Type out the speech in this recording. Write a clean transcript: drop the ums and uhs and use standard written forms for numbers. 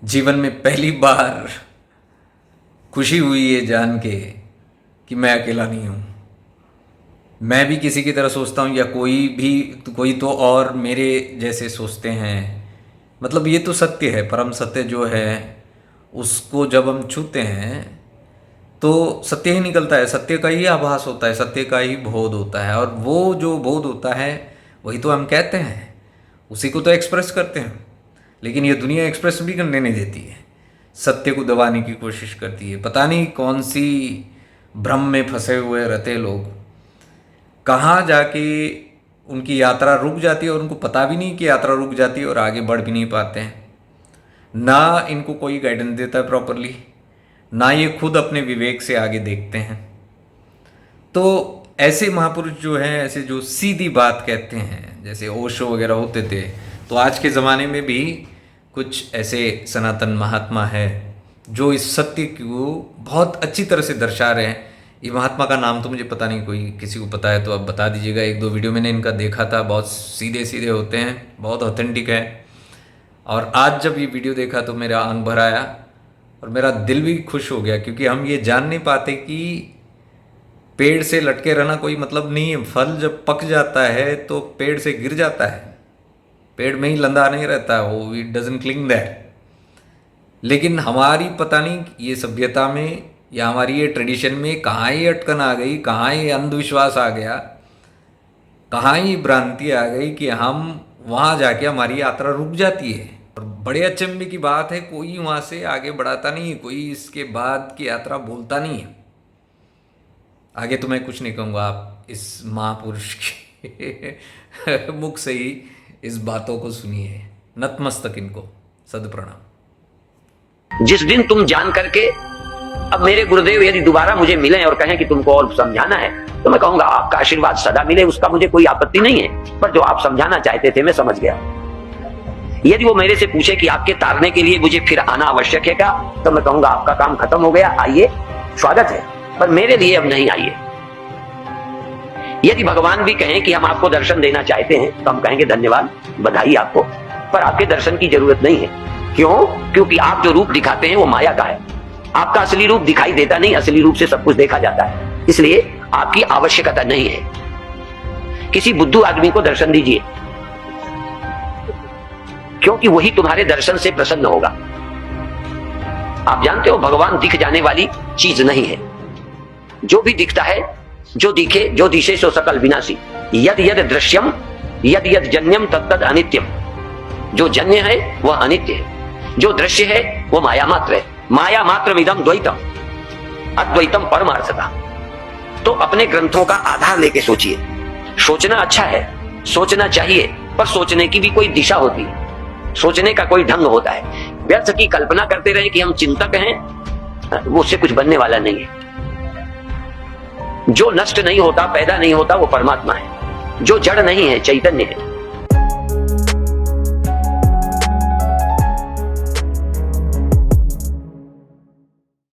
जीवन में पहली बार खुशी हुई ये जान के कि मैं अकेला नहीं हूँ। मैं भी किसी की तरह सोचता हूँ या कोई तो और मेरे जैसे सोचते हैं। मतलब ये तो सत्य है, परम सत्य जो है उसको जब हम छूते हैं तो सत्य ही निकलता है, सत्य का ही आभास होता है, सत्य का ही बोध होता है। और वो जो बोध होता है वही तो हम कहते हैं, उसी को तो एक्सप्रेस करते हैं। लेकिन ये दुनिया एक्सप्रेस भी करने नहीं देती है, सत्य को दबाने की कोशिश करती है। पता नहीं कौन सी भ्रम में फंसे हुए रहते लोग, कहाँ जाके उनकी यात्रा रुक जाती है और उनको पता भी नहीं कि यात्रा रुक जाती है और आगे बढ़ भी नहीं पाते हैं। ना इनको कोई गाइडेंस देता है प्रॉपरली, ना ये खुद अपने विवेक से आगे देखते हैं। तो ऐसे महापुरुष जो हैं, ऐसे जो सीधी बात कहते हैं, जैसे ओशो वगैरह होते थे, तो आज के ज़माने में भी कुछ ऐसे सनातन महात्मा है जो इस सत्य को बहुत अच्छी तरह से दर्शा रहे हैं। ये महात्मा का नाम तो मुझे पता नहीं, कोई किसी को पता है तो आप बता दीजिएगा। एक दो वीडियो मैंने इनका देखा था, बहुत सीधे सीधे होते हैं, बहुत ऑथेंटिक है। और आज जब ये वीडियो देखा तो मेरा आंख भर आया और मेरा दिल भी खुश हो गया, क्योंकि हम ये जान नहीं पाते कि पेड़ से लटके रहना कोई मतलब नहीं है। फल जब पक जाता है तो पेड़ से गिर जाता है, पेड़ में ही लंदा नहीं रहता, वो इट डजंट क्लिंग दैट। लेकिन हमारी पता नहीं ये सभ्यता में या हमारी ये ट्रेडिशन में कहाँ ही अटकन आ गई, कहाँ ही अंधविश्वास आ गया, कहाँ ही भ्रांति आ गई कि हम वहाँ जाके हमारी यात्रा रुक जाती है। और बड़े अचंभे की बात है, कोई वहाँ से आगे बढ़ाता नहीं है, कोई इसके बाद की यात्रा बोलता नहीं है। आगे तो मैं कुछ नहीं कहूँगा, आप इस महापुरुष के मुख से ही इस बातों को सुनिए। नतमस्तक इनको, सदप्रणाम। जिस दिन तुम जान करके अब मेरे गुरुदेव यदि दोबारा मुझे मिले और कहें कि तुमको और समझाना है, तो मैं कहूंगा आपका आशीर्वाद सदा मिले, उसका मुझे कोई आपत्ति नहीं है। पर जो आप समझाना चाहते थे मैं समझ गया। यदि वो मेरे से पूछे कि आपके तारने के लिए मुझे फिर आना आवश्यक है क्या, तो मैं कहूंगा आपका काम खत्म हो गया, आइए, स्वागत है, पर मेरे लिए अब नहीं आइए। यदि भगवान भी कहें कि हम आपको दर्शन देना चाहते हैं, तो हम कहेंगे धन्यवाद, बधाई आपको, पर आपके दर्शन की जरूरत नहीं है। क्यों? क्योंकि आप जो रूप दिखाते हैं वो माया का है। आपका असली रूप दिखाई देता नहीं, असली रूप से सब कुछ देखा जाता है, इसलिए आपकी आवश्यकता नहीं है। किसी बुद्धू आदमी को दर्शन दीजिए, क्योंकि वही तुम्हारे दर्शन से प्रसन्न होगा। आप जानते हो भगवान दिख जाने वाली चीज नहीं है। जो भी दिखता है, जो दिखे, जो दिशे सो सकल विनाशी, यद यद दृश्यम यद यद जन्यम तत्तद अनित्यम। जो जन्य है वह अनित्य है, जो दृश्य है वह माया मात्र है। माया मात्र इदम द्वैतम, अद्वैतम परमार्थता। तो अपने ग्रंथों का आधार लेके सोचिए। सोचना अच्छा है, सोचना चाहिए, पर सोचने की भी कोई दिशा होती है, सोचने का कोई ढंग होता है। व्यर्थ की कल्पना करते रहे कि हम चिंतक हैं, वो उससे कुछ बनने वाला नहीं है। जो नष्ट नहीं होता, पैदा नहीं होता, वो परमात्मा है। जो जड़ नहीं है, चैतन्य है।